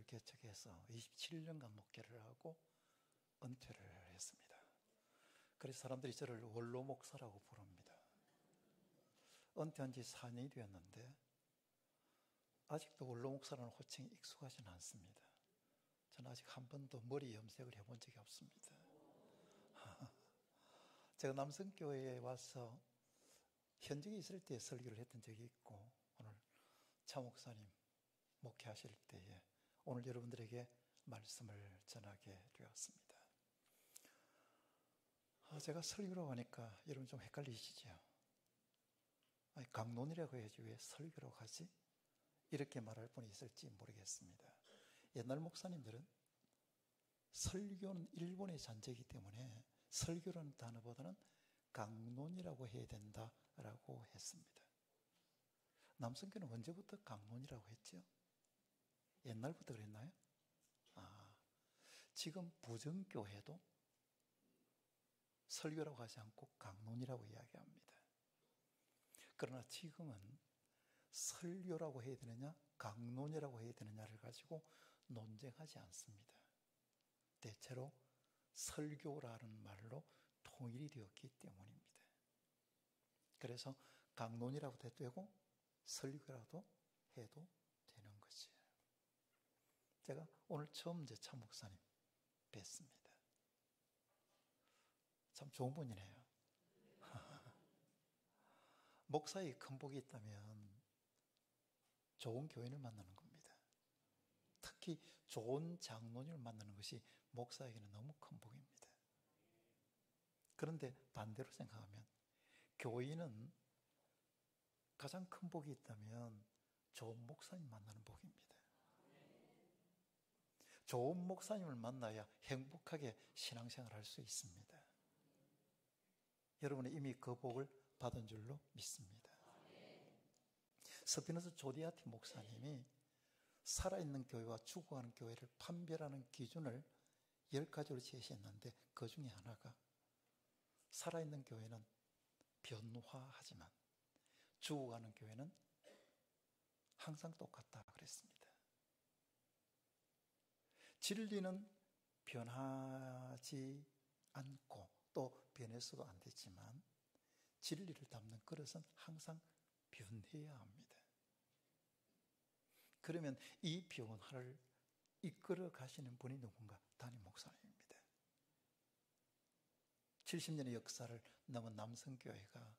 교회를 개척해서 27년간 목회를 하고 은퇴를 했습니다. 그래서 사람들이 저를 원로 목사라고 부릅니다. 은퇴한 지 4년이 되었는데 아직도 원로 목사라는 호칭이 익숙하지는 않습니다. 저는 아직 한 번도 머리 염색을 해본 적이 없습니다. 제가 남성교회에 와서 현직에 있을 때 설교를 했던 적이 있고, 오늘 차 목사님 목회하실 때에 오늘 여러분들에게 말씀을 전하게 되었습니다. 제가 설교라고 하니까 여러분 좀 헷갈리시죠? 아니, 강론이라고 해야지 왜 설교라고 하지? 이렇게 말할 분이 있을지 모르겠습니다. 옛날 목사님들은 설교는 일본의 잔재이기 때문에 설교라는 단어보다는 강론이라고 해야 된다라고 했습니다. 남성교는 언제부터 강론이라고 했죠? 옛날부터 그랬나요? 지금 부정교회도 설교라고 하지 않고 강론이라고 이야기합니다. 그러나 지금은 설교라고 해야 되느냐 강론이라고 해야 되느냐를 가지고 논쟁하지 않습니다. 대체로 설교라는 말로 통일이 되었기 때문입니다. 그래서 강론이라고 해도 되고 설교라도 해도 되는 거지. 제가 오늘 처음 제 차 목사님 뵀습니다. 참 좋은 분이네요. 목사의 큰 복이 있다면 좋은 교인을 만나는 겁니다. 특히 좋은 장로님을 만나는 것이 목사에게는 너무 큰 복입니다. 그런데 반대로 생각하면 교인은 가장 큰 복이 있다면 좋은 목사님 만나는 복입니다. 좋은 목사님을 만나야 행복하게 신앙생활을 할 수 있습니다. 여러분은 이미 그 복을 받은 줄로 믿습니다. 스피노스 조디아티 목사님이 살아있는 교회와 죽어가는 교회를 판별하는 기준을 10가지로 제시했는데 그 중에 하나가 살아있는 교회는 변화하지만 죽어가는 교회는 항상 똑같다 그랬습니다. 진리는 변하지 않고 또 변해서도 안 되지만 진리를 담는 그릇은 항상 변해야 합니다. 그러면 이 변화를 이끌어 가시는 분이 누군가? 담임 목사님입니다. 70년의 역사를 넘은 남성교회가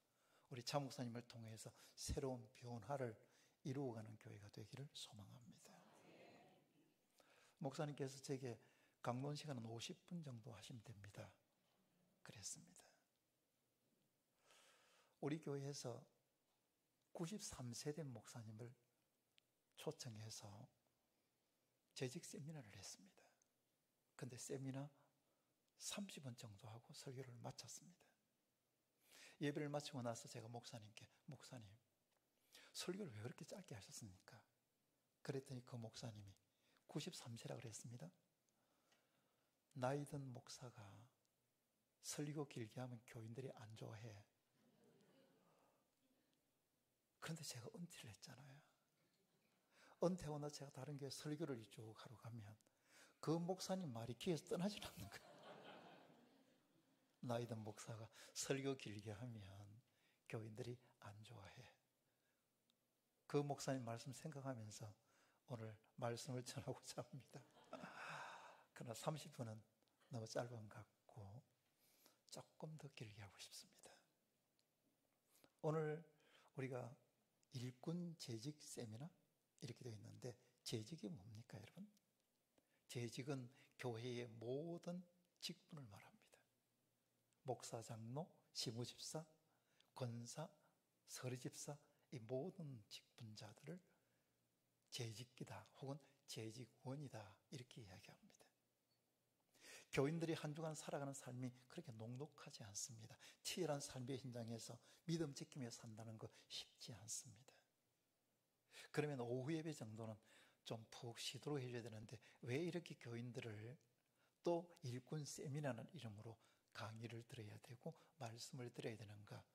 우리 차 목사님을 통해서 새로운 변화를 이루어가는 교회가 되기를 소망합니다. 목사님께서 제게 강론 시간은 50분 정도 하시면 됩니다. 그랬습니다. 우리 교회에서 93세 된 목사님을 초청해서 재직 세미나를 했습니다. 그런데 세미나 30분 정도 하고 설교를 마쳤습니다. 예배를 마치고 나서 제가 목사님께 목사님 설교를 왜 그렇게 짧게 하셨습니까? 그랬더니 그 목사님이 93세라고 그랬습니다. 나이 든 목사가 설교 길게 하면 교인들이 안 좋아해. 그런데 제가 은퇴를 했잖아요. 은퇴하고 나서 제가 다른 교회 설교를 쭉 하러 가면 그 목사님 말이 귀에서 떠나지 않는 거예요. 나이 든 목사가 설교 길게 하면 교인들이 안 좋아해. 그 목사님 말씀 생각하면서 오늘 말씀을 전하고자 합니다. 그러나 30분은 너무 짧은 것 같고 조금 더 길게 하고 싶습니다. 오늘 우리가 일꾼 재직 세미나 이렇게 되어 있는데 재직이 뭡니까 여러분? 재직은 교회의 모든 직분을 말합니다. 목사, 장로, 시무집사, 권사, 서리집사 이 모든 직분자들을 재직기다 혹은 재직원이다 이렇게 이야기합니다. 교인들이 한 주간 살아가는 삶이 그렇게 녹록하지 않습니다. 치열한 삶의 현장에서 믿음 지키며 산다는 거 쉽지 않습니다. 그러면 오후 예배 정도는 좀 푹 쉬도록 해줘야 되는데 왜 이렇게 교인들을 또 일꾼 세미나라는 이름으로 강의를 들어야 되고 말씀을 들어야 되는가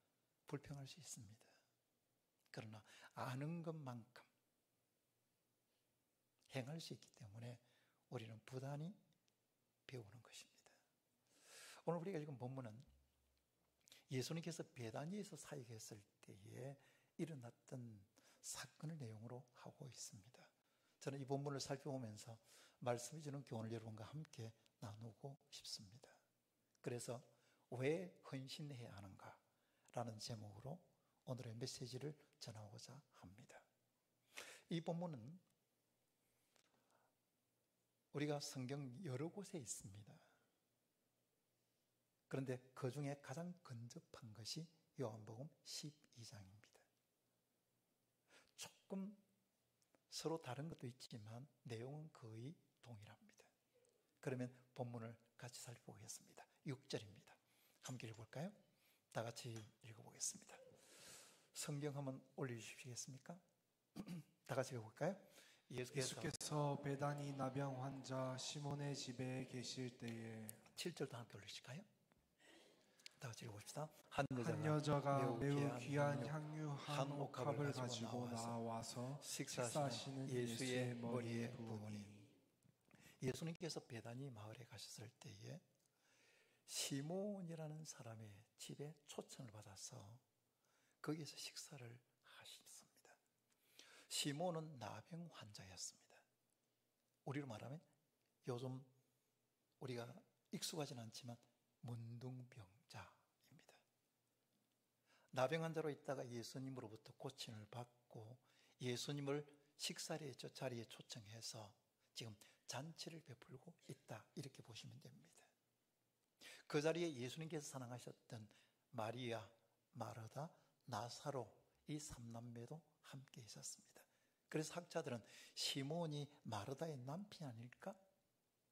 불평할 수 있습니다. 그러나 아는 것만큼 행할 수 있기 때문에 우리는 부단히 배우는 것입니다. 오늘 우리가 읽은 본문은 예수님께서 베다니에서 사역했을 때에 일어났던 사건을 내용으로 하고 있습니다. 저는 이 본문을 살펴보면서 말씀이 주는 교훈을 여러분과 함께 나누고 싶습니다. 그래서 왜 헌신해야 하는가 라는 제목으로 오늘의 메시지를 전하고자 합니다. 이 본문은 우리가 성경 여러 곳에 있습니다. 그런데 그 중에 가장 근접한 것이 요한복음 12장입니다. 조금 서로 다른 것도 있지만 내용은 거의 동일합니다. 그러면 본문을 같이 살펴보겠습니다. 6절입니다. 함께 읽어볼까요? 다 같이 읽어보겠습니다. 성경 한번 올려주시겠습니까? 다 같이 읽어볼까요? 예수께서 베다니 나병 환자 시몬의 집에 계실 때에 7절도 함께 올리실까요? 다 같이 읽어봅시다. 한 여자가 매우 귀한 향유 한 옥합을 가지고 나와서 식사하시는 예수의 머리에 부으니. 예수님께서 베다니 마을에 가셨을 때에 시몬이라는 사람의 집에 초청을 받아서 거기에서 식사를 하셨습니다. 시몬은 나병 환자였습니다. 우리로 말하면 요즘 우리가 익숙하지는 않지만 문둥병자입니다. 나병 환자로 있다가 예수님으로부터 고침을 받고 예수님을 식사의 자리에 초청해서 지금 잔치를 베풀고 있다, 이렇게 보시면 됩니다. 그 자리에 예수님께서 사랑하셨던 마리아, 마르다, 나사로 이 3남매도 함께 있었습니다. 그래서 학자들은 시몬이 마르다의 남편이 아닐까?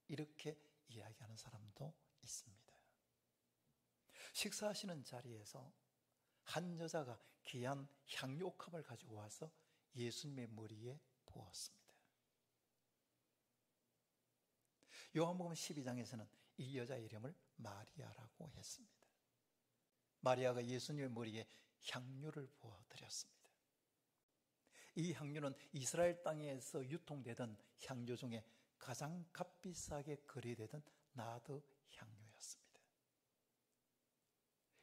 이렇게 이야기하는 사람도 있습니다. 식사하시는 자리에서 한 여자가 귀한 향유옥합을 가지고 와서 예수님의 머리에 부었습니다. 요한복음 12장에서는 이 여자의 이름을 마리아라고 했습니다. 마리아가 예수님의 머리에 향유를 부어드렸습니다. 이 향유는 이스라엘 땅에서 유통되던 향유 중에 가장 값비싸게 거래되던 나드 향유였습니다.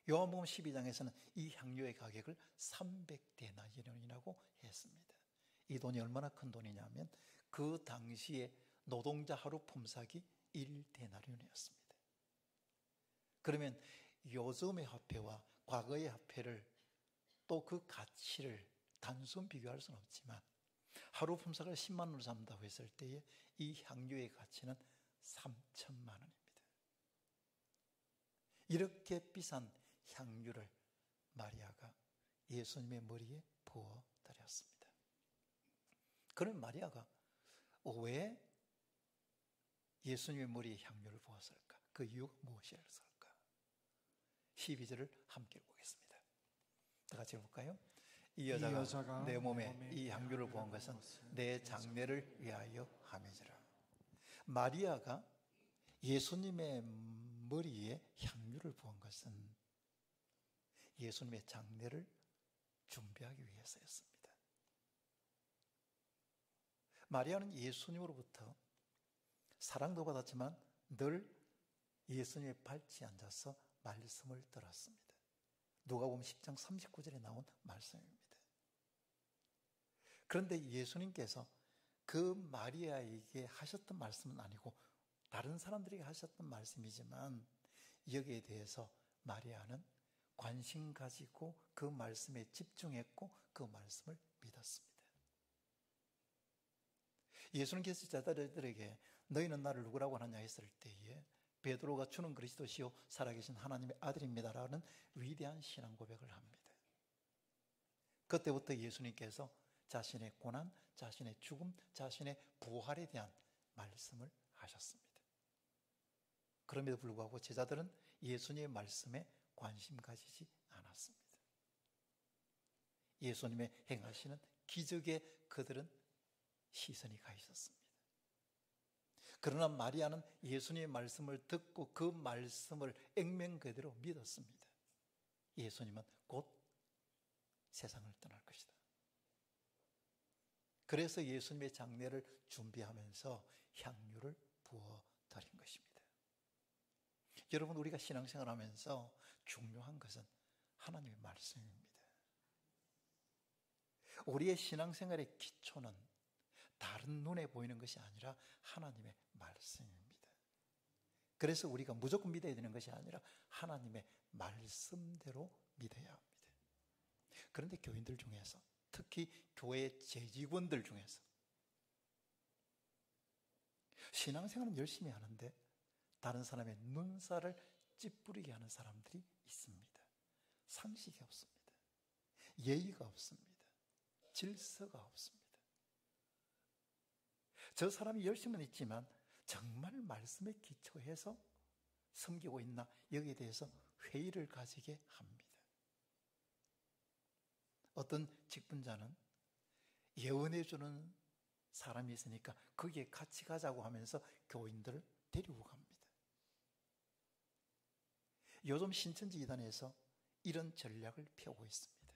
요한복음 12장에서는 이 향유의 가격을 300데나리온이라고 했습니다. 이 돈이 얼마나 큰 돈이냐면 그 당시에 노동자 하루 품삯이 1데나리온이었습니다. 그러면 요즘의 화폐와 과거의 화폐를 또 그 가치를 단순 비교할 수는 없지만 하루 품삯을 10만 원으로 잡는다고 했을 때에 이 향유의 가치는 3천만 원입니다. 이렇게 비싼 향유를 마리아가 예수님의 머리에 부어드렸습니다. 그럼 마리아가 왜 예수님의 머리에 향유를 부었을까? 그 이유가 무엇이었을까? 12절을 함께 보겠습니다. 다 같이 볼까요? 이 여자가 내 몸에 이 향유를 부은 것은 내 장례를 위하여 함이니라. 마리아가 예수님의 머리에 향유를 부은 것은 예수님의 장례를 준비하기 위해서였습니다. 마리아는 예수님으로부터 사랑도 받았지만 늘 예수님의 발치에 앉아서 말씀을 들었습니다. 누가복음 10장 39절에 나온 말씀입니다. 그런데 예수님께서 그 마리아에게 하셨던 말씀은 아니고 다른 사람들에게 하셨던 말씀이지만 여기에 대해서 마리아는 관심 가지고 그 말씀에 집중했고 그 말씀을 믿었습니다. 예수님께서 제자들에게 너희는 나를 누구라고 하느냐 했을 때에 베드로가 주는 그리스도시요 살아계신 하나님의 아들입니다라는 위대한 신앙 고백을 합니다. 그때부터 예수님께서 자신의 고난, 자신의 죽음, 자신의 부활에 대한 말씀을 하셨습니다. 그럼에도 불구하고 제자들은 예수님의 말씀에 관심 가지지 않았습니다. 예수님의 행하시는 기적에 그들은 시선이 가 있었습니다. 그러나 마리아는 예수님의 말씀을 듣고 그 말씀을 액면 그대로 믿었습니다. 예수님은 곧 세상을 떠날 것이다. 그래서 예수님의 장례를 준비하면서 향유를 부어드린 것입니다. 여러분, 우리가 신앙생활 하면서 중요한 것은 하나님의 말씀입니다. 우리의 신앙생활의 기초는 다른 눈에 보이는 것이 아니라 하나님의 말씀입니다. 그래서 우리가 무조건 믿어야 되는 것이 아니라 하나님의 말씀대로 믿어야 합니다. 그런데 교인들 중에서, 특히 교회 재직원들 중에서 신앙생활은 열심히 하는데 다른 사람의 눈살을 찌푸리게 하는 사람들이 있습니다. 상식이 없습니다. 예의가 없습니다. 질서가 없습니다. 저 사람이 열심은 있지만 정말 말씀에 기초해서 섬기고 있나, 여기에 대해서 회의를 가지게 합니다. 어떤 직분자는 예언해주는 사람이 있으니까 거기에 같이 가자고 하면서 교인들을 데리고 갑니다. 요즘 신천지 이단에서 이런 전략을 펴고 있습니다.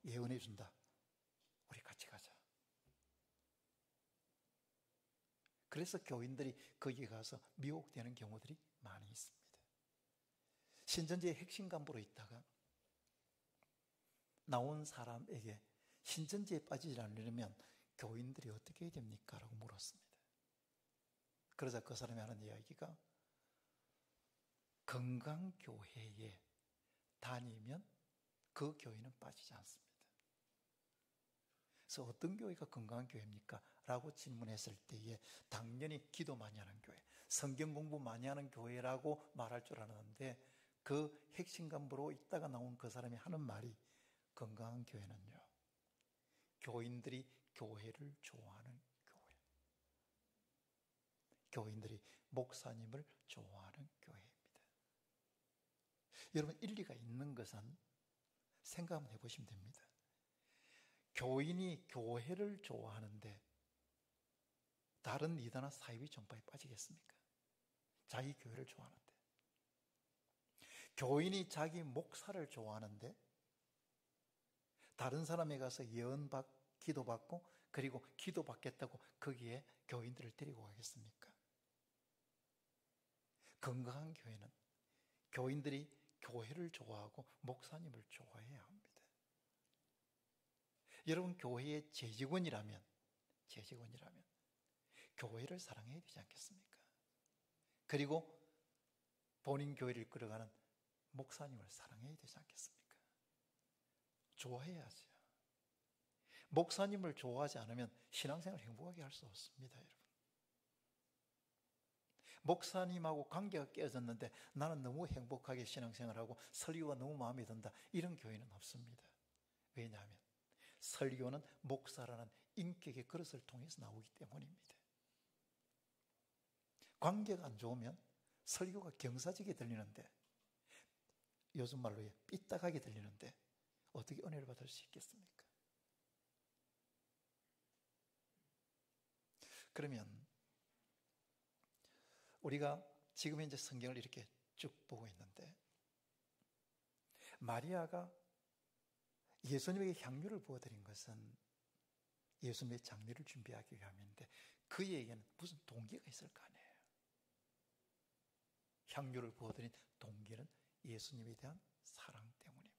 예언해준다. 우리 같이 가자. 그래서 교인들이 거기에 가서 미혹되는 경우들이 많이 있습니다. 신천지의 핵심 간부로 있다가 나온 사람에게 신천지에 빠지지 않으려면 교인들이 어떻게 해야 됩니까? 라고 물었습니다. 그러자 그 사람이 하는 이야기가, 건강교회에 다니면 그 교회는 빠지지 않습니다. 그래서 어떤 교회가 건강한 교회입니까? 라고 질문했을 때에 당연히 기도 많이 하는 교회, 성경 공부 많이 하는 교회라고 말할 줄 알았는데, 그 핵심 간부로 있다가 나온 그 사람이 하는 말이, 건강한 교회는요, 교인들이 교회를 좋아하는 교회, 교인들이 목사님을 좋아하는 교회입니다. 여러분, 일리가 있는 것은 생각 한번 해보시면 됩니다. 교인이 교회를 좋아하는데 다른 이단화 사이비 종파에 빠지겠습니까? 자기 교회를 좋아하는데. 교인이 자기 목사를 좋아하는데 다른 사람에 가서 기도받고 그리고 기도받겠다고 거기에 교인들을 데리고 가겠습니까? 건강한 교회는 교인들이 교회를 좋아하고 목사님을 좋아해야 합니다. 여러분, 교회의 재직원이라면 교회를 사랑해야 되지 않겠습니까? 그리고 본인 교회를 이끌어가는 목사님을 사랑해야 되지 않겠습니까? 좋아해야죠. 목사님을 좋아하지 않으면 신앙생활을 행복하게 할 수 없습니다, 여러분. 목사님하고 관계가 깨어졌는데 나는 너무 행복하게 신앙생활하고 설교가 너무 마음에 든다, 이런 교회는 없습니다. 왜냐하면 설교는 목사라는 인격의 그릇을 통해서 나오기 때문입니다. 관계가 안 좋으면 설교가 경사지게 들리는데, 요즘 말로 삐딱하게 들리는데 어떻게 은혜를 받을 수 있겠습니까? 그러면 우리가 지금 현재 성경을 이렇게 쭉 보고 있는데, 마리아가 예수님에게 향유를 부어드린 것은 예수님의 장례를 준비하기 위함인데, 그에게는 무슨 동기가 있을 거 아니에요. 향유를 부어드린 동기는 예수님에 대한 사랑 때문입니다.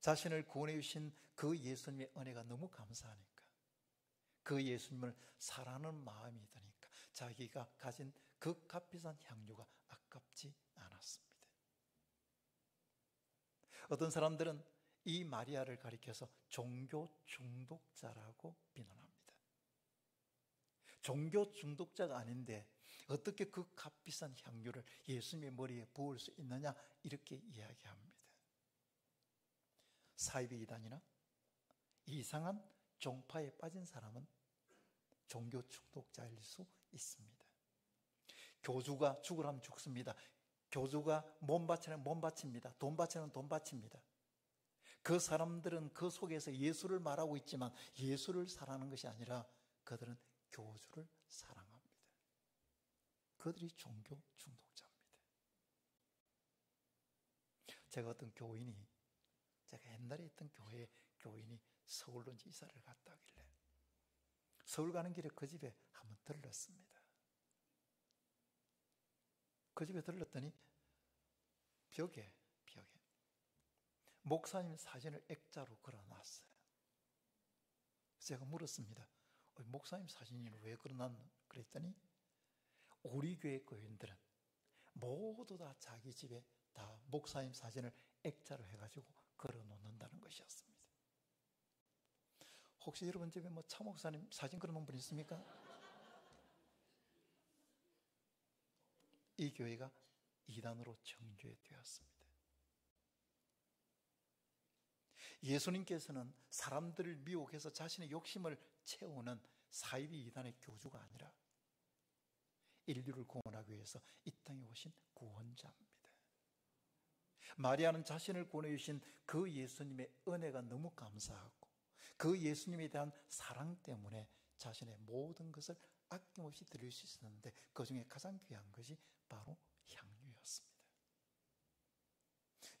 자신을 구원해 주신 그 예수님의 은혜가 너무 감사하니까, 그 예수님을 사랑하는 마음이 드니까 자기가 가진 그 값비싼 향유가 아깝지 않았습니다. 어떤 사람들은 이 마리아를 가리켜서 종교 중독자라고 비난합니다. 종교 중독자가 아닌데 어떻게 그 값비싼 향유를 예수님의 머리에 부을 수 있느냐, 이렇게 이야기합니다. 사이비 이단이나 이상한 종파에 빠진 사람은 종교 중독자일 수 있습니다. 교주가 죽으라면 죽습니다. 교주가 몸 바치면 몸 바칩니다. 돈 바치면 돈 바칩니다. 그 사람들은 그 속에서 예수를 말하고 있지만 예수를 사랑하는 것이 아니라 그들은 교주를 사랑합니다. 그들이 종교 중독자입니다. 제가 어떤 교인이, 제가 옛날에 있던 교회의 교인이 서울로 이제 이사를 갔다 오길래 서울 가는 길에 그 집에 한번 들렀습니다. 그 집에 들렀더니 벽에 목사님 사진을 액자로 걸어놨어요. 제가 물었습니다. 목사님 사진을 왜 걸어놨노? 그랬더니 우리 교회 교인들은 모두 다 자기 집에 다 목사님 사진을 액자로 해가지고 걸어놓는다는 것이었습니다. 혹시 여러분 집에 차 목사님 사진 걸어놓은 분 있습니까? 이 교회가 이단으로 정죄되었습니다. 예수님께서는 사람들을 미혹해서 자신의 욕심을 채우는 사이비 이단의 교주가 아니라 인류를 구원하기 위해서 이 땅에 오신 구원자입니다. 마리아는 자신을 구원해 주신 그 예수님의 은혜가 너무 감사하고 그 예수님에 대한 사랑 때문에 자신의 모든 것을 아낌없이 드릴 수 있었는데 그 중에 가장 귀한 것이 바로 향유였습니다.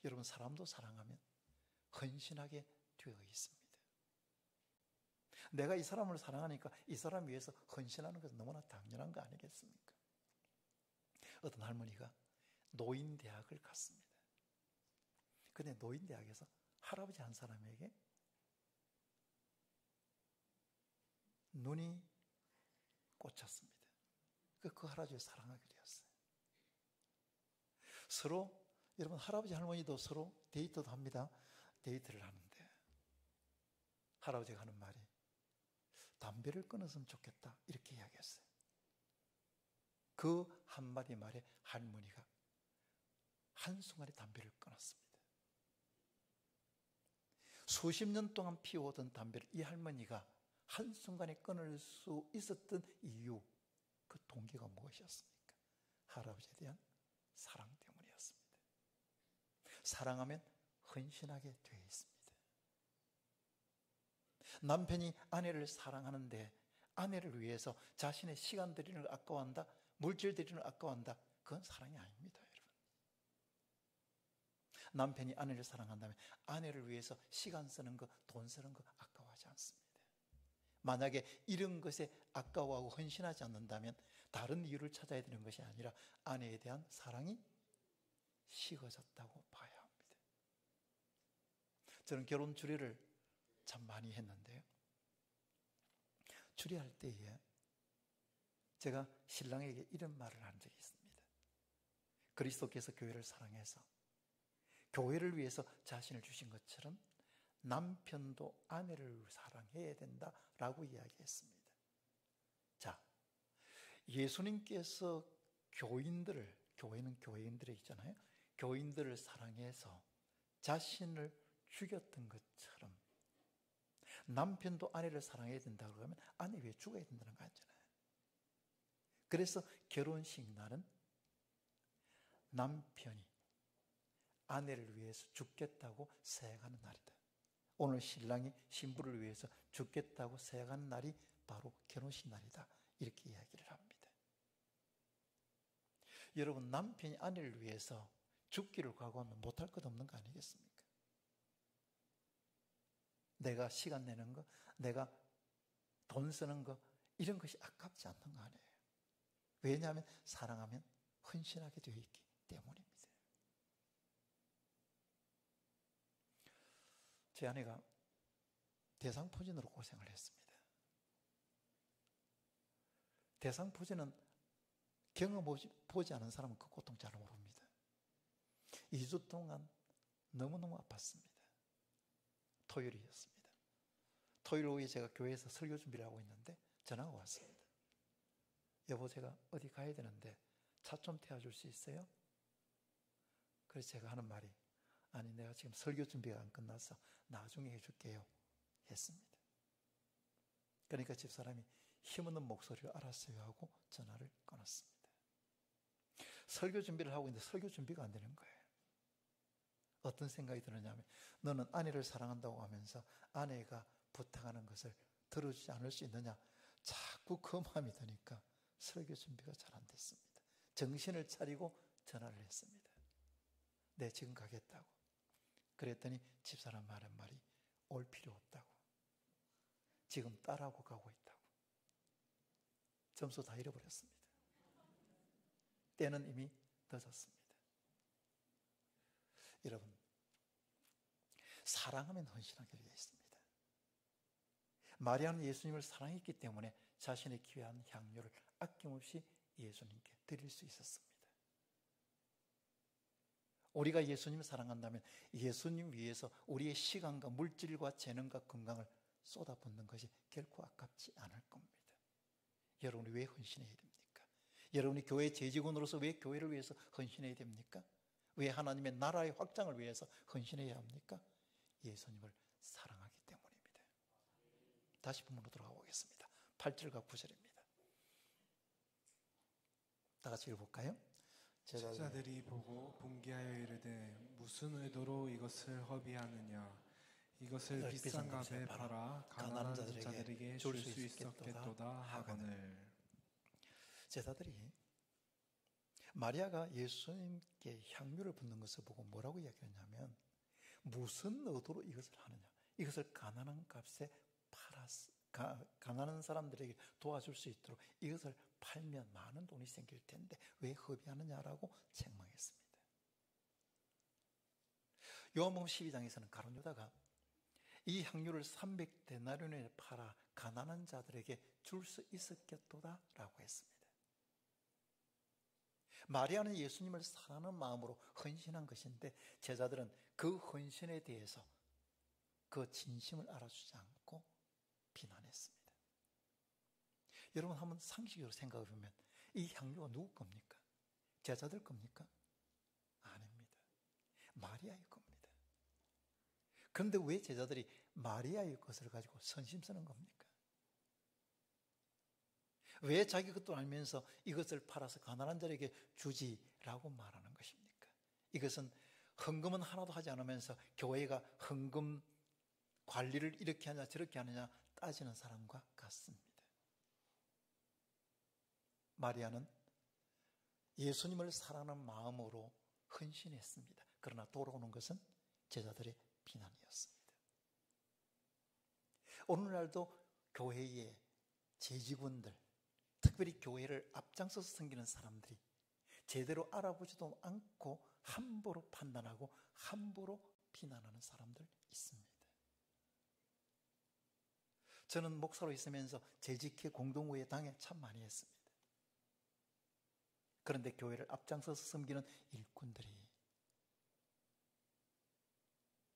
여러분, 사람도 사랑하면 헌신하게 되어 있습니다. 내가 이 사람을 사랑하니까 이 사람 위해서 헌신하는 것은 너무나 당연한 거 아니겠습니까? 어떤 할머니가 노인대학을 갔습니다. 근데 노인대학에서 할아버지 한 사람에게 눈이 꽂혔습니다. 그 할아버지를 사랑하게 되었어요. 서로, 여러분, 할아버지 할머니도 서로 데이트도 합니다. 데이트를 하는데 할아버지가 하는 말이 담배를 끊었으면 좋겠다 이렇게 이야기했어요. 그 한마디 말에 할머니가 한순간에 담배를 끊었습니다. 수십 년 동안 피워오던 담배를 이 할머니가 한순간에 끊을 수 있었던 이유, 그 동기가 무엇이었습니까? 할아버지에 대한 사랑 때문이었습니다. 사랑하면 헌신하게 되어 있습니다. 남편이 아내를 사랑하는데 아내를 위해서 자신의 시간 들이는 걸 아까워한다, 물질 들이는 걸 아까워한다, 그건 사랑이 아닙니다, 여러분. 남편이 아내를 사랑한다면 아내를 위해서 시간 쓰는 거, 돈 쓰는 거 아까워하지 않습니다. 만약에 이런 것에 아까워하고 헌신하지 않는다면 다른 이유를 찾아야 되는 것이 아니라 아내에 대한 사랑이 식어졌다고 봐야 합니다. 저는 결혼 주례를 참 많이 했는데요, 주례할 때에 제가 신랑에게 이런 말을 한 적이 있습니다. 그리스도께서 교회를 사랑해서 교회를 위해서 자신을 주신 것처럼 남편도 아내를 사랑해야 된다라고 이야기했습니다. 자, 예수님께서 교인들을, 교회는 교인들이 있잖아요, 교인들을 사랑해서 자신을 죽였던 것처럼 남편도 아내를 사랑해야 된다고 하면 아내 왜 죽어야 된다는 거 아니잖아요. 그래서 결혼식 날은 남편이 아내를 위해서 죽겠다고 생각하는 날이다. 오늘 신랑이 신부를 위해서 죽겠다고 생각하는 날이 바로 결혼식 날이다, 이렇게 이야기를 합니다. 여러분, 남편이 아내를 위해서 죽기를 각오하면 못할 것 없는 거 아니겠습니까? 내가 시간 내는 거, 내가 돈 쓰는 거, 이런 것이 아깝지 않는 거 아니에요. 왜냐하면 사랑하면 헌신하게 되어 있기 때문입니다. 제 아내가 대상포진으로 고생을 했습니다. 대상포진은 경험보지 않은 사람은 그 고통 잘 모릅니다. 2주 동안 너무너무 아팠습니다. 토요일이었습니다. 토요일 오후에 제가 교회에서 설교 준비를 하고 있는데 전화가 왔습니다. 여보, 제가 어디 가야 되는데 차 좀 태워줄 수 있어요? 그래서 제가 하는 말이, 아니, 내가 지금 설교 준비가 안 끝나서 나중에 해줄게요 했습니다. 그러니까 집사람이 힘없는 목소리를 알았어요 하고 전화를 끊었습니다. 설교 준비를 하고 있는데 설교 준비가 안 되는 거예요. 어떤 생각이 드느냐면, 너는 아내를 사랑한다고 하면서 아내가 부탁하는 것을 들어주지 않을 수 있느냐, 자꾸 그 마음이 드니까 설교 준비가 잘 안 됐습니다. 정신을 차리고 전화를 했습니다. 네, 지금 가겠다고. 그랬더니 집사람 말한 말이, 올 필요 없다고. 지금 딸하고 가고 있다고. 점수 다 잃어버렸습니다. 때는 이미 늦었습니다. 여러분, 사랑하면 헌신하게 되어 있습니다. 마리아는 예수님을 사랑했기 때문에 자신의 귀한 향료를 아낌없이 예수님께 드릴 수 있었습니다. 우리가 예수님을 사랑한다면 예수님 위해서 우리의 시간과 물질과 재능과 건강을 쏟아붓는 것이 결코 아깝지 않을 겁니다. 여러분이 왜 헌신해야 됩니까? 여러분이 교회 재직원으로서 왜 교회를 위해서 헌신해야 됩니까? 왜 하나님의 나라의 확장을 위해서 헌신해야 합니까? 예수님을 사랑하기 때문입니다. 다시 본문으로 돌아가 보겠습니다. 8절과 9절입니다. 다 같이 읽어볼까요? 제자들이 보고 분개하여 이르되 무슨 의도로 이것을 허비하느냐? 이것을 비싼 값에 팔아 가난한 자들에게 줄 수 있었겠도다 하거늘. 제자들이 마리아가 예수님께 향유를 붓는 것을 보고 뭐라고 이야기했냐면, 무슨 의도로 이것을 하느냐? 이것을 가난한 값에 팔았어. 가난한 사람들에게 도와줄 수 있도록 이것을 팔면 많은 돈이 생길 텐데 왜 허비하느냐라고 책망했습니다. 요한복음 12장에서는 가룟 유다가 이 향유를 300데나리온에 팔아 가난한 자들에게 줄 수 있었겠도다 라고 했습니다. 마리아는 예수님을 사랑하는 마음으로 헌신한 것인데 제자들은 그 헌신에 대해서 그 진심을 알아주지 않고 비난했습니다. 여러분, 한번 상식적으로 생각해 보면 이 향유가 누구 겁니까? 제자들 겁니까? 아닙니다. 마리아의 겁니다. 그런데 왜 제자들이 마리아의 것을 가지고 선심 쓰는 겁니까? 왜 자기 것도 알면서 이것을 팔아서 가난한 자에게 주지라고 말하는 것입니까? 이것은 헌금은 하나도 하지 않으면서 교회가 헌금 관리를 이렇게 하냐 저렇게 하느냐 따지는 사람과 같습니다. 마리아는 예수님을 사랑하는 마음으로 헌신했습니다. 그러나 돌아오는 것은 제자들의 비난이었습니다. 오늘날도 교회의 재직원들, 특별히 교회를 앞장서서 섬기는 사람들이 제대로 알아보지도 않고 함부로 판단하고 함부로 비난하는 사람들 있습니다. 저는 목사로 있으면서 재직회 공동회의 당에 참 많이 했습니다. 그런데 교회를 앞장서서 섬기는 일꾼들이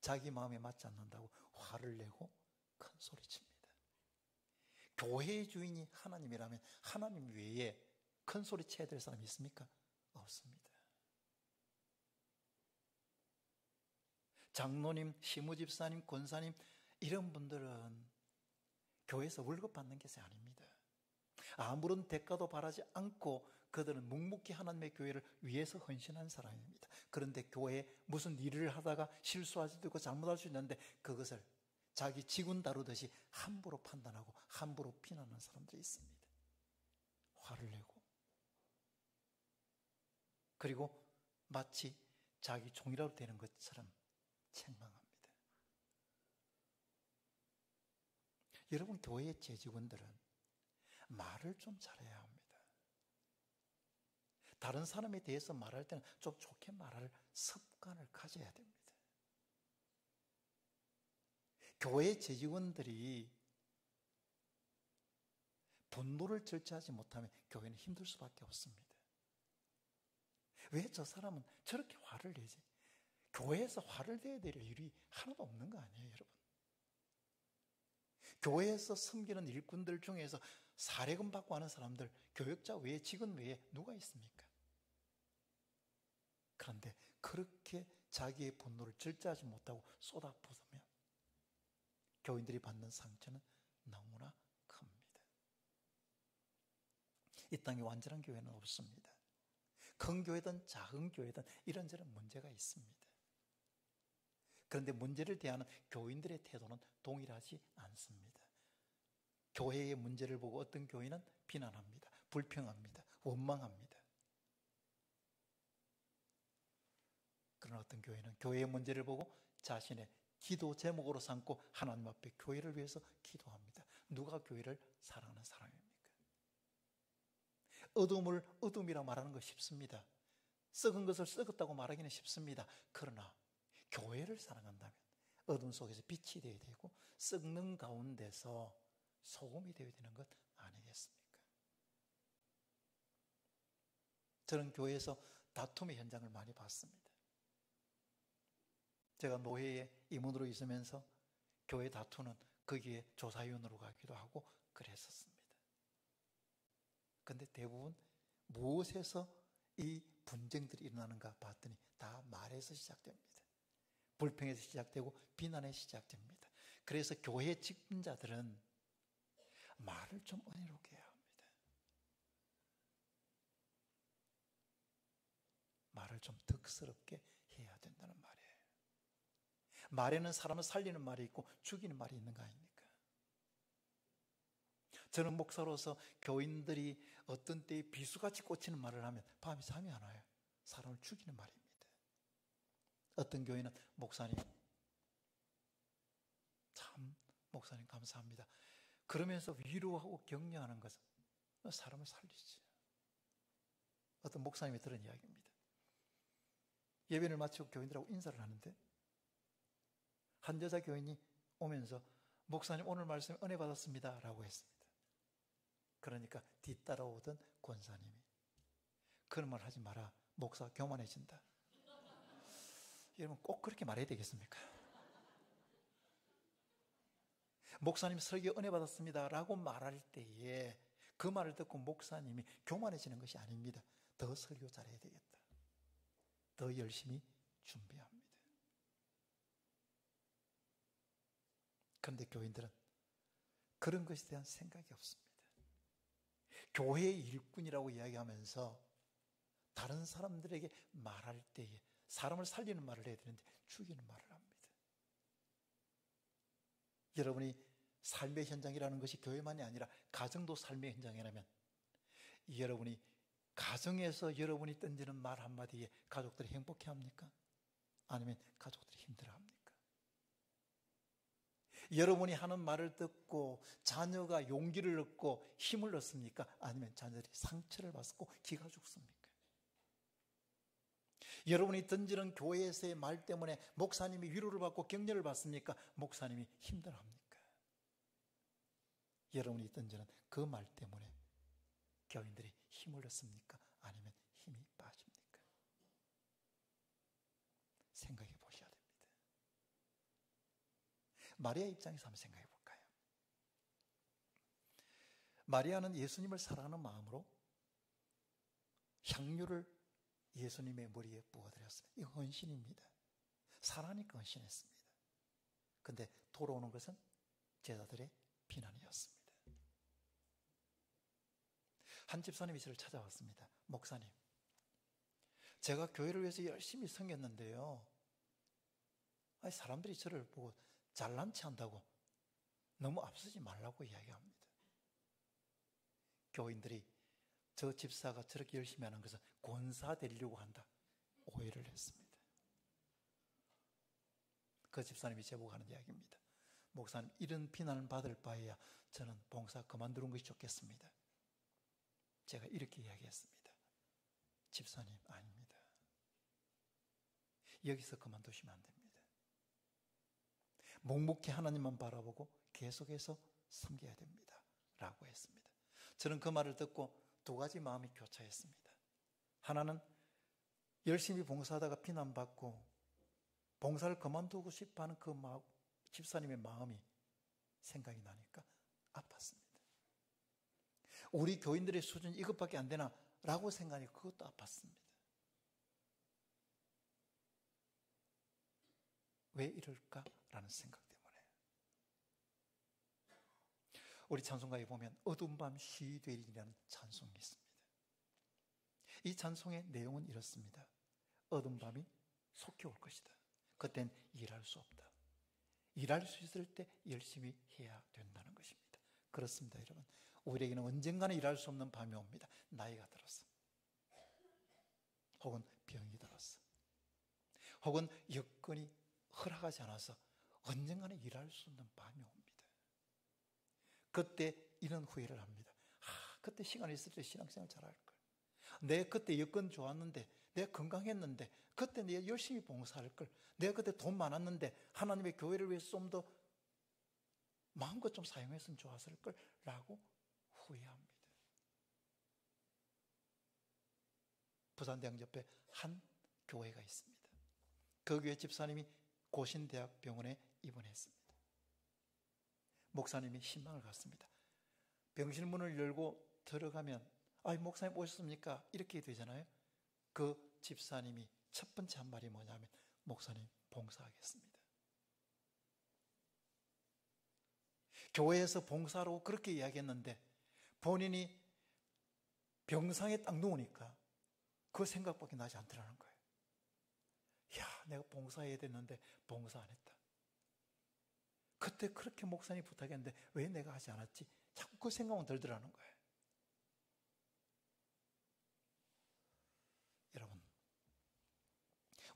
자기 마음에 맞지 않는다고 화를 내고 큰 소리칩니다. 교회의 주인이 하나님이라면 하나님 외에 큰 소리 쳐야 될 사람이 있습니까? 없습니다. 장로님, 시무집사님, 권사님 이런 분들은 교회에서 월급 받는 것이 아닙니다. 아무런 대가도 바라지 않고 그들은 묵묵히 하나님의 교회를 위해서 헌신한 사람입니다. 그런데 교회에 무슨 일을 하다가 실수할 수도 있고 잘못할 수 있는데 그것을 자기 직분 다루듯이 함부로 판단하고 함부로 비난하는 사람들이 있습니다. 화를 내고 그리고 마치 자기 종이라도 되는 것처럼 책망합니다. 여러분, 교회의 재직원들은 말을 좀 잘해야 합니다. 다른 사람에 대해서 말할 때는 좀 좋게 말할 습관을 가져야 됩니다. 교회 재직원들이 분노를 절제하지 못하면 교회는 힘들 수밖에 없습니다. 왜 저 사람은 저렇게 화를 내지? 교회에서 화를 내야 될 일이 하나도 없는 거 아니에요, 여러분? 교회에서 섬기는 일꾼들 중에서 사례금 받고 하는 사람들, 교역자 외에 직원 외에 누가 있습니까? 그런데 그렇게 자기의 분노를 절제하지 못하고 쏟아부으면 교인들이 받는 상처는 너무나 큽니다. 이 땅에 완전한 교회는 없습니다. 큰 교회든 작은 교회든 이런저런 문제가 있습니다. 그런데 문제를 대하는 교인들의 태도는 동일하지 않습니다. 교회의 문제를 보고 어떤 교인은 비난합니다. 불평합니다. 원망합니다. 그러나 어떤 교회는 교회의 문제를 보고 자신의 기도 제목으로 삼고 하나님 앞에 교회를 위해서 기도합니다. 누가 교회를 사랑하는 사람입니까? 어둠을 어둠이라 말하는 거 쉽습니다. 썩은 것을 썩었다고 말하기는 쉽습니다. 그러나 교회를 사랑한다면 어둠 속에서 빛이 되어야 되고 썩는 가운데서 소금이 되어야 되는 것 아니겠습니까? 저는 교회에서 다툼의 현장을 많이 봤습니다. 제가 노회의 임원으로 있으면서 교회 다투는 거기에 조사위원으로 가기도 하고 그랬었습니다. 그런데 대부분 무엇에서 이 분쟁들이 일어나는가 봤더니 다 말에서 시작됩니다. 불평에서 시작되고 비난에 시작됩니다. 그래서 교회 직분자들은 말을 좀 은혜롭게 해야 합니다. 말을 좀 덕스럽게 해야 된다는 말이에요. 말에는 사람을 살리는 말이 있고 죽이는 말이 있는 거 아닙니까? 저는 목사로서 교인들이 어떤 때에 비수같이 꽂히는 말을 하면 밤에 잠이 안 와요. 사람을 죽이는 말입니다. 어떤 교인은 목사님 참 목사님 감사합니다. 그러면서 위로하고 격려하는 것은 사람을 살리지. 어떤 목사님이 들은 이야기입니다. 예배를 마치고 교인들하고 인사를 하는데 한 여자 교인이 오면서 목사님 오늘 말씀 은혜 받았습니다 라고 했습니다. 그러니까 뒤따라오던 권사님이 그런 말 하지 마라. 목사 교만해진다. 여러분 꼭 그렇게 말해야 되겠습니까? 목사님 설교 은혜 받았습니다 라고 말할 때에 그 말을 듣고 목사님이 교만해지는 것이 아닙니다. 더 설교 잘해야 되겠다. 더 열심히 준비합니다. 그런데 교인들은 그런 것에 대한 생각이 없습니다. 교회의 일꾼이라고 이야기하면서 다른 사람들에게 말할 때에 사람을 살리는 말을 해야 되는데 죽이는 말을 합니다. 여러분이 삶의 현장이라는 것이 교회만이 아니라 가정도 삶의 현장이라면 여러분이 가정에서 여러분이 던지는 말 한마디에 가족들이 행복해합니까? 아니면 가족들이 힘들어합니까? 여러분이 하는 말을 듣고 자녀가 용기를 얻고 힘을 얻습니까? 아니면 자녀들이 상처를 받고 기가 죽습니까? 여러분이 던지는 교회에서의 말 때문에 목사님이 위로를 받고 격려를 받습니까? 목사님이 힘들어합니까? 여러분이 던지는 그 말 때문에 교인들이 힘을 얻습니까? 아니면 힘이 빠집니까? 생각해 보셔야 됩니다. 마리아 입장에서 한번 생각해 볼까요? 마리아는 예수님을 사랑하는 마음으로 향유를 예수님의 머리에 부어드렸습니다. 이거 헌신입니다. 사랑하니까 헌신했습니다. 그런데 돌아오는 것은 제자들의 비난이었습니다. 한 집사님이 저를 찾아왔습니다. 목사님, 제가 교회를 위해서 열심히 섬겼는데요. 사람들이 저를 보고 잘난 체 한다고 너무 앞서지 말라고 이야기합니다. 교인들이 저 집사가 저렇게 열심히 하는 것은 권사 되려고 한다. 오해를 했습니다. 그 집사님이 제보고 하는 이야기입니다. 목사님, 이런 비난을 받을 바에야 저는 봉사 그만두는 것이 좋겠습니다. 제가 이렇게 이야기했습니다. 집사님, 아닙니다. 여기서 그만두시면 안 됩니다. 묵묵히 하나님만 바라보고 계속해서 섬겨야 됩니다. 라고 했습니다. 저는 그 말을 듣고 두 가지 마음이 교차했습니다. 하나는 열심히 봉사하다가 비난받고 봉사를 그만두고 싶어하는 그 집사님의 마음이 생각이 나니까 아팠습니다. 우리 교인들의 수준이 이것밖에 안 되나 라고 생각하니 그것도 아팠습니다. 왜 이럴까라는 생각 때문에. 우리 찬송가에 보면 어두운 밤 시되리라는 찬송이 있습니다. 이 찬송의 내용은 이렇습니다. 어두운 밤이 속히 올 것이다. 그땐 일할 수 없다. 일할 수 있을 때 열심히 해야 된다는 것입니다. 그렇습니다, 여러분. 우리에게는 언젠가는 일할 수 없는 밤이 옵니다. 나이가 들어서, 혹은 병이 들어서, 혹은 여건이 허락하지 않아서 언젠가는 일할 수 없는 밤이 옵니다. 그때 이런 후회를 합니다. 그때 시간이 있을 때 신앙생활 잘할 걸. 내 그때 여건 좋았는데, 내가 건강했는데, 그때 내가 열심히 봉사할 걸. 내가 그때 돈 많았는데 하나님의 교회를 위해서 좀 더 마음껏 좀 사용했으면 좋았을 걸 라고 후회합니다. 부산대학 옆에 한 교회가 있습니다. 그 교회 집사님이 고신대학병원에 입원했습니다. 목사님이 신방을 갔습니다. 병실 문을 열고 들어가면 목사님 오셨습니까? 이렇게 되잖아요. 그 집사님이 첫 번째 한 말이 뭐냐면 목사님 봉사하겠습니다. 교회에서 봉사로 그렇게 이야기했는데 본인이 병상에 딱 누우니까 그 생각밖에 나지 않더라는 거예요. 내가 봉사해야 됐는데 봉사 안 했다. 그때 그렇게 목사님 부탁했는데 왜 내가 하지 않았지? 자꾸 그 생각만 들더라는 거예요. 여러분,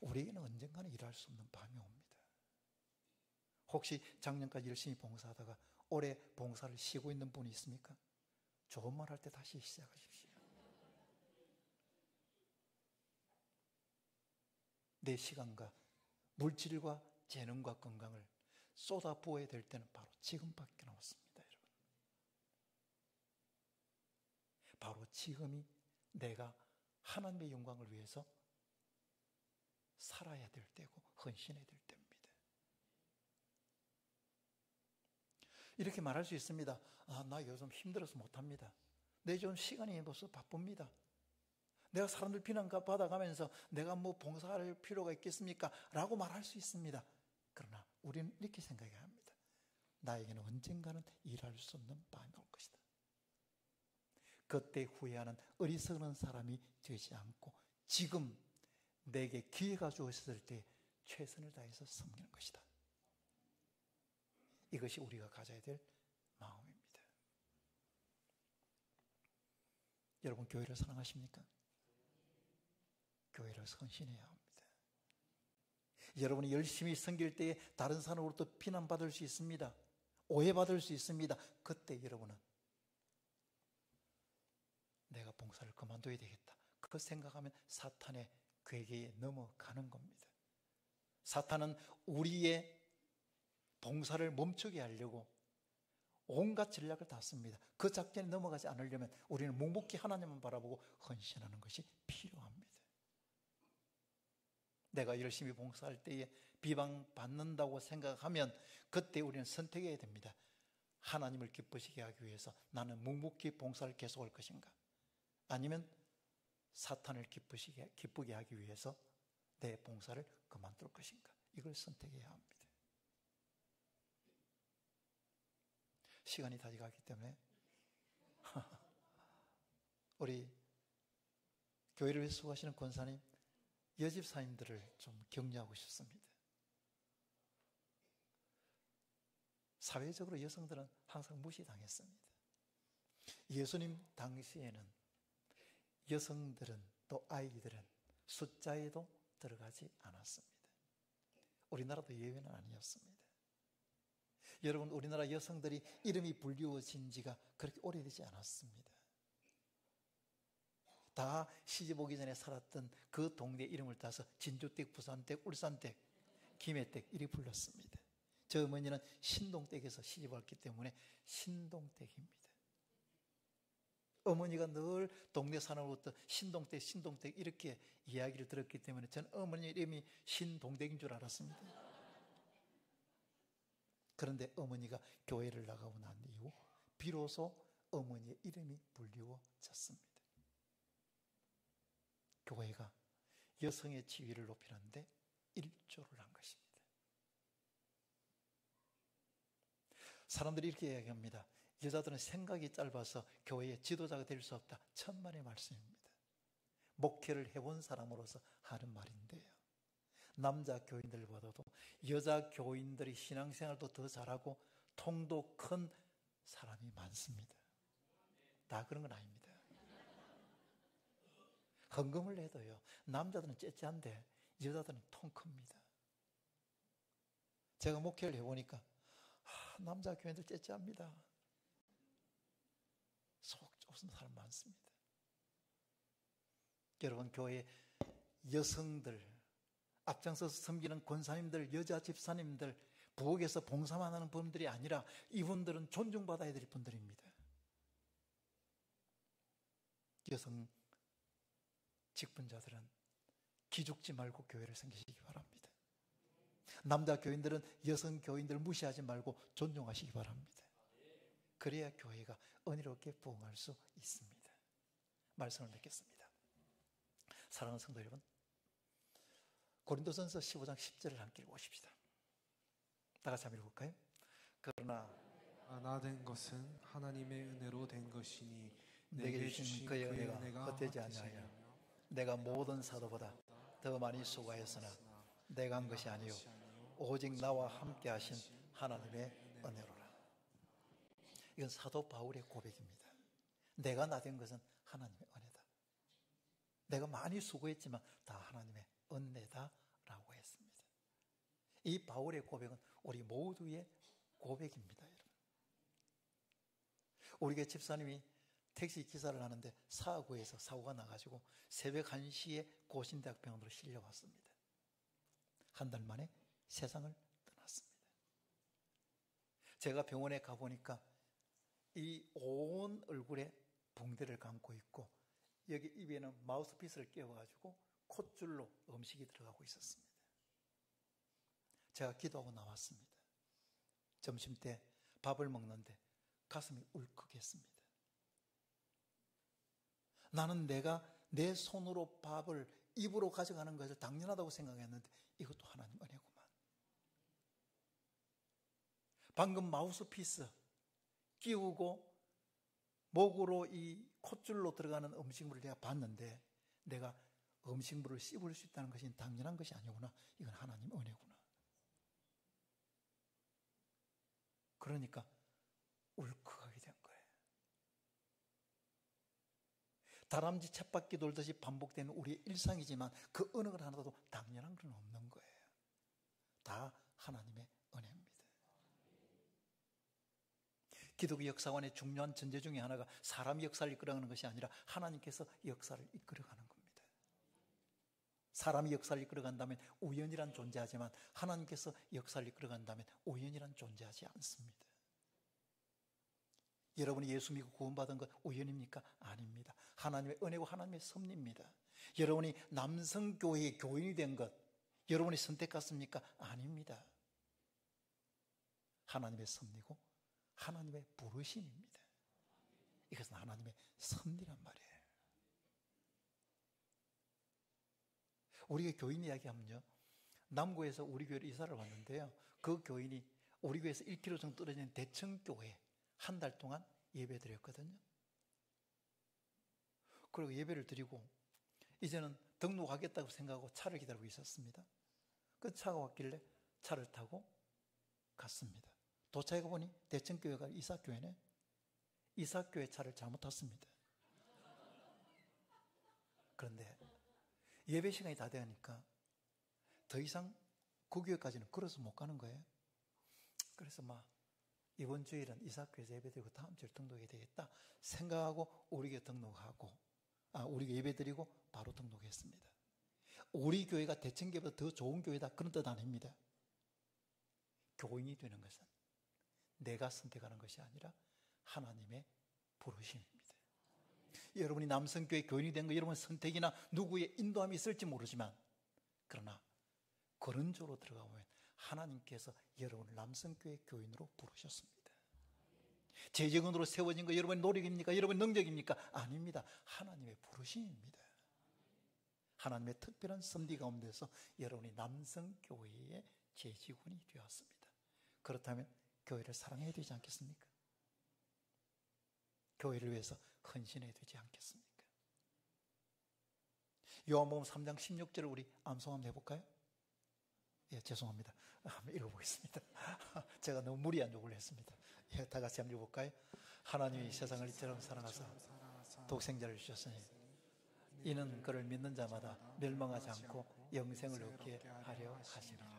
우리에게는 언젠가는 일할 수 없는 밤이 옵니다. 혹시 작년까지 열심히 봉사하다가 올해 봉사를 쉬고 있는 분이 있습니까? 좋은 말 할 때 다시 시작하십시오. 내 시간과 물질과 재능과 건강을 쏟아 부어야 될 때는 바로 지금밖에 없습니다, 여러분. 바로 지금이 내가 하나님의 영광을 위해서 살아야 될 때고 헌신해야 될 때입니다. 이렇게 말할 수 있습니다. 나 요즘 힘들어서 못합니다. 내 요즘 시간이 없어서 바쁩니다. 내가 사람들 비난 받아가면서 내가 뭐 봉사할 필요가 있겠습니까? 라고 말할 수 있습니다. 그러나 우리는 이렇게 생각해야 합니다. 나에게는 언젠가는 일할 수 없는 밤이 올 것이다. 그때 후회하는 어리석은 사람이 되지 않고 지금 내게 기회가 주어졌을 때 최선을 다해서 섬기는 것이다. 이것이 우리가 가져야 될 마음입니다. 여러분, 교회를 사랑하십니까? 교회를 헌신해야 합니다. 여러분이 열심히 섬길 때에 다른 사람으로부터 비난받을 수 있습니다. 오해받을 수 있습니다. 그때 여러분은 내가 봉사를 그만둬야 되겠다. 그 생각하면 사탄의 괴계에 넘어가는 겁니다. 사탄은 우리의 봉사를 멈추게 하려고 온갖 전략을 다 씁니다. 그 작전에 넘어가지 않으려면 우리는 묵묵히 하나님만 바라보고 헌신하는 것이 필요합니다. 내가 열심히 봉사할 때에 비방받는다고 생각하면 그때 우리는 선택해야 됩니다. 하나님을 기쁘시게 하기 위해서 나는 묵묵히 봉사를 계속할 것인가? 아니면 사탄을 기쁘게 하기 위해서 내 봉사를 그만둘 것인가? 이걸 선택해야 합니다. 시간이 다 가기 때문에 우리 교회를 위해서 수고하시는 권사님, 여집사님들을 좀 격려하고 싶습니다. 사회적으로 여성들은 항상 무시당했습니다. 예수님 당시에는 여성들은 또 아이들은 숫자에도 들어가지 않았습니다. 우리나라도 예외는 아니었습니다. 여러분, 우리나라 여성들이 이름이 불리워진 지가 그렇게 오래되지 않았습니다. 다 시집 오기 전에 살았던 그 동네 이름을 따서 진주댁, 부산댁, 울산댁, 김해댁 이렇게 불렀습니다. 저 어머니는 신동댁에서 시집 왔기 때문에 신동댁입니다. 어머니가 늘 동네 사람으로부터 신동댁 이렇게 이야기를 들었기 때문에 저는 어머니 이름이 신동댁인 줄 알았습니다. 그런데 어머니가 교회를 나가고 난 이후 비로소 어머니의 이름이 불리워졌습니다. 교회가 여성의 지위를 높이는데 일조를 한 것입니다. 사람들이 이렇게 이야기합니다. 여자들은 생각이 짧아서 교회의 지도자가 될 수 없다. 천만의 말씀입니다. 목회를 해본 사람으로서 하는 말인데요. 남자 교인들보다도 여자 교인들이 신앙생활도 더 잘하고 통도 큰 사람이 많습니다. 다 그런 건 아닙니다. 헌금을 해도요, 남자들은 째째한데 여자들은 통 큽니다. 제가 목회를 해보니까 남자 교인들 째째합니다. 속 좁은 사람 많습니다. 여러분, 교회 여성들, 앞장서서 섬기는 권사님들, 여자 집사님들, 부엌에서 봉사만 하는 분들이 아니라 이분들은 존중받아야 될 분들입니다. 여성 직분자들은 기죽지 말고 교회를 섬기시기 바랍니다. 남자 교인들은 여성 교인들을 무시하지 말고 존중하시기 바랍니다. 그래야 교회가 은혜롭게 부흥할 수 있습니다. 말씀을 맺겠습니다. 사랑하는 성도 여러분, 고린도전서 15장 10절을 함께 읽어보십시다. 다 같이 한번 읽어볼까요? 그러나 나 된 것은 하나님의 은혜로 된 것이니 내게 주신 그의 은혜가 헛되지 아니하여 내가 모든 사도보다 더 많이 수고하였으나 내가 한 것이 아니요 오직 나와 함께 하신 하나님의 은혜로라. 이건 사도 바울의 고백입니다. 내가 나 된 것은 하나님의 은혜다. 내가 많이 수고했지만 다 하나님의 은혜다라고 했습니다. 이 바울의 고백은 우리 모두의 고백입니다. 여러분, 우리 교회 집사님이 택시 기사를 하는데 사고에서 사고가 나가지고 새벽 1시에 고신대학병원으로 실려왔습니다. 한 달 만에 세상을 떠났습니다. 제가 병원에 가보니까 이 온 얼굴에 붕대를 감고 있고 여기 입에는 마우스피스를 끼워가지고 콧줄로 음식이 들어가고 있었습니다. 제가 기도하고 나왔습니다. 점심때 밥을 먹는데 가슴이 울컥했습니다. 나는 내가 내 손으로 밥을 입으로 가져가는 것을 당연하다고 생각했는데 이것도 하나님 은혜구만. 방금 마우스피스 끼우고 목으로 이 콧줄로 들어가는 음식물을 내가 봤는데 내가 음식물을 씹을 수 있다는 것이 당연한 것이 아니구나. 이건 하나님 은혜구나. 그러니까 울컥하게 된 거예요. 다람쥐 쳇바퀴 돌듯이 반복되는 우리의 일상이지만 그 어느 것 하나도 당연한 건 없는 거예요. 다 하나님의 은혜입니다. 기독교 역사관의 중요한 전제 중에 하나가 사람이 역사를 이끌어가는 것이 아니라 하나님께서 역사를 이끌어가는 겁니다. 사람이 역사를 이끌어간다면 우연이란 존재하지만 하나님께서 역사를 이끌어간다면 우연이란 존재하지 않습니다. 여러분이 예수 믿고 구원받은 것 우연입니까? 아닙니다. 하나님의 은혜고 하나님의 섭리입니다. 여러분이 남성교회의 교인이 된 것 여러분이 선택했습니까? 아닙니다. 하나님의 섭리고 하나님의 부르심입니다. 이것은 하나님의 섭리란 말이에요. 우리가 교인 이야기하면요, 남구에서 우리 교회로 이사를 왔는데요, 그 교인이 우리 교회에서 1km 정도 떨어진 대청교회 한 달 동안 예배 드렸거든요. 그리고 예배를 드리고 이제는 등록하겠다고 생각하고 차를 기다리고 있었습니다. 그 차가 왔길래 차를 타고 갔습니다. 도착해 보니 대청교회가 이사교회네. 이사교회 차를 잘못 탔습니다. 그런데 예배 시간이 다 되니까 더 이상 그 교회까지는 걸어서 못 가는 거예요. 그래서 이번 주일은 이사교회에서 예배드리고 다음 주에 등록해야 되겠다 생각하고 우리 교회 등록하고 우리 교회 예배드리고 바로 등록했습니다. 우리 교회가 대청교회보다 더 좋은 교회다 그런 뜻 아닙니다. 교인이 되는 것은 내가 선택하는 것이 아니라 하나님의 부르심입니다. 여러분이 남성교회 교인이 된 거 여러분 선택이나 누구의 인도함이 있을지 모르지만 그러나 그런조로 들어가 보면 하나님께서 여러분을 남성교회 교인으로 부르셨습니다. 재직원으로 세워진 거 여러분의 노력입니까? 여러분의 능력입니까? 아닙니다. 하나님의 부르심입니다. 하나님의 특별한 섭리 가운데서 여러분이 남성교회의 재직원이 되었습니다. 그렇다면 교회를 사랑해야 되지 않겠습니까? 교회를 위해서 헌신해야 되지 않겠습니까? 요한복음 3장 16절을 우리 암송 한번 해볼까요? 예, 죄송합니다. 한번 읽어보겠습니다. 제가 너무 무리한 요구를 했습니다. 예, 다 같이 한번 읽어볼까요? 하나님이 세상을 이처럼 사랑하사 독생자를 주셨으니 이는 그를 믿는 자마다 멸망하지 않고 영생을 얻게 하려 하시니라.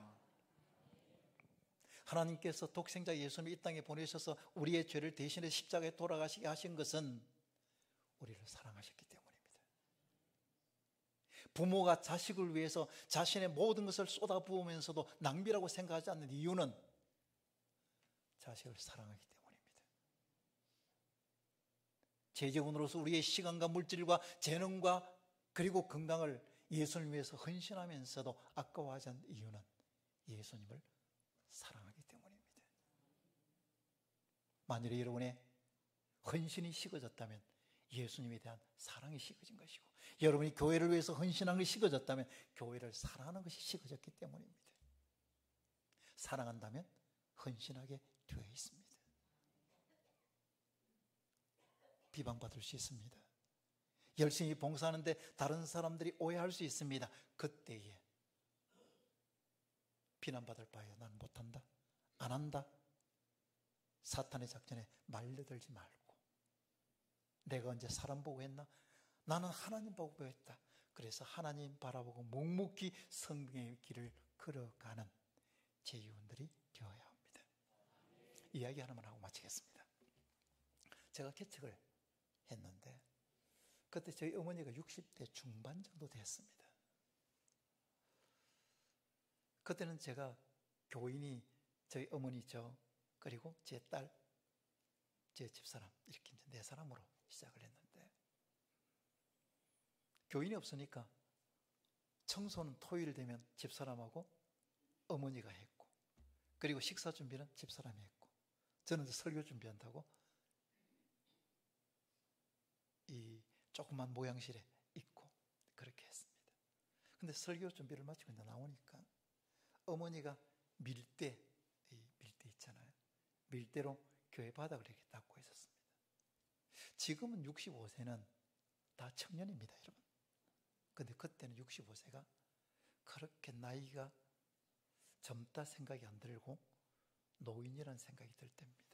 하나님께서 독생자 예수님을 이 땅에 보내셔서 우리의 죄를 대신해 십자가에 돌아가시게 하신 것은 우리를 사랑하셨기 때문입니다. 부모가 자식을 위해서 자신의 모든 것을 쏟아부으면서도 낭비라고 생각하지 않는 이유는 자식을 사랑하기 때문입니다. 재직원으로서 우리의 시간과 물질과 재능과 그리고 건강을 예수님을 위해서 헌신하면서도 아까워하지 않는 이유는 예수님을 사랑하기 때문입니다. 만일에 여러분의 헌신이 식어졌다면 예수님에 대한 사랑이 식어진 것이고, 여러분이 교회를 위해서 헌신하는 것이 식어졌다면 교회를 사랑하는 것이 식어졌기 때문입니다. 사랑한다면 헌신하게 되어 있습니다. 비방받을 수 있습니다. 열심히 봉사하는데 다른 사람들이 오해할 수 있습니다. 그때에 비난받을 바에 난 못한다, 안 한다, 사탄의 작전에 말려들지 말고, 내가 언제 사람 보고 했나? 나는 하나님 보고 했다. 그래서 하나님 바라보고 묵묵히 성경의 길을 걸어가는 제의원들이 되어야 합니다. 이야기 하나만 하고 마치겠습니다. 제가 개척을 했는데 그때 저희 어머니가 60대 중반 정도 됐습니다. 그때는 제가 교인이 저희 어머니 그리고 제 딸, 제 집사람 이렇게 이제 4사람으로 시작을 했는데, 교인이 없으니까 청소는 토요일 되면 집사람하고 어머니가 했고, 그리고 식사 준비는 집사람이 했고, 저는 설교 준비한다고 이 조그만 모양실에 있고 그렇게 했습니다. 근데 설교 준비를 마치고 이제 나오니까 어머니가 밀대 있잖아요. 밀대로 교회 바닥을 이렇게 닦고 있었습니다. 지금은 65세는 다 청년입니다, 여러분. 근데 그때는 65세가 그렇게 나이가 젊다 생각이 안 들고 노인이라는 생각이 들 때입니다.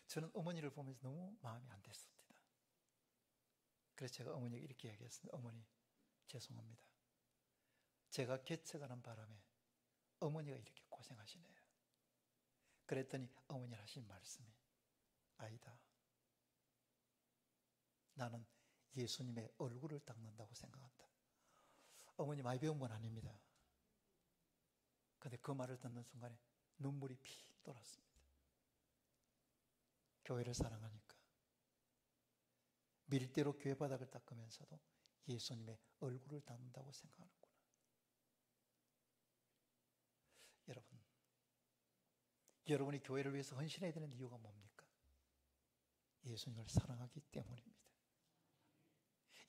저는 어머니를 보면서 너무 마음이 안 됐습니다. 그래서 제가 어머니에게 이렇게 이야기했습니다. 어머니, 죄송합니다. 제가 개척하는 바람에 어머니가 이렇게 고생하시네요. 그랬더니 어머니가 하신 말씀이, 아니다, 나는 예수님의 얼굴을 닦는다고 생각한다. 어머니 많이 배운 건 아닙니다. 그런데 그 말을 듣는 순간에 눈물이 피 돌았습니다. 교회를 사랑하니까 밀대로 교회 바닥을 닦으면서도 예수님의 얼굴을 닦는다고 생각하는구나. 여러분이 교회를 위해서 헌신해야 되는 이유가 뭡니까? 예수님을 사랑하기 때문입니다.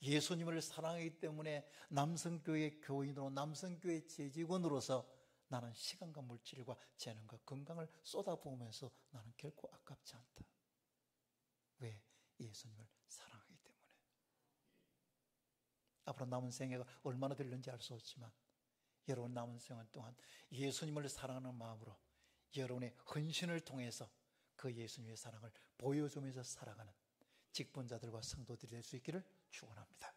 예수님을 사랑하기 때문에 남성교회 교인으로, 남성교회 재직원으로서 나는 시간과 물질과 재능과 건강을 쏟아부으면서 나는 결코 아깝지 않다. 왜? 예수님을 사랑하기 때문에. 앞으로 남은 생애가 얼마나 될는지 알 수 없지만 여러분 남은 생활 동안 예수님을 사랑하는 마음으로 여러분의 헌신을 통해서 그 예수님의 사랑을 보여주면서 살아가는 직분자들과 성도들이 될 수 있기를 축원합니다.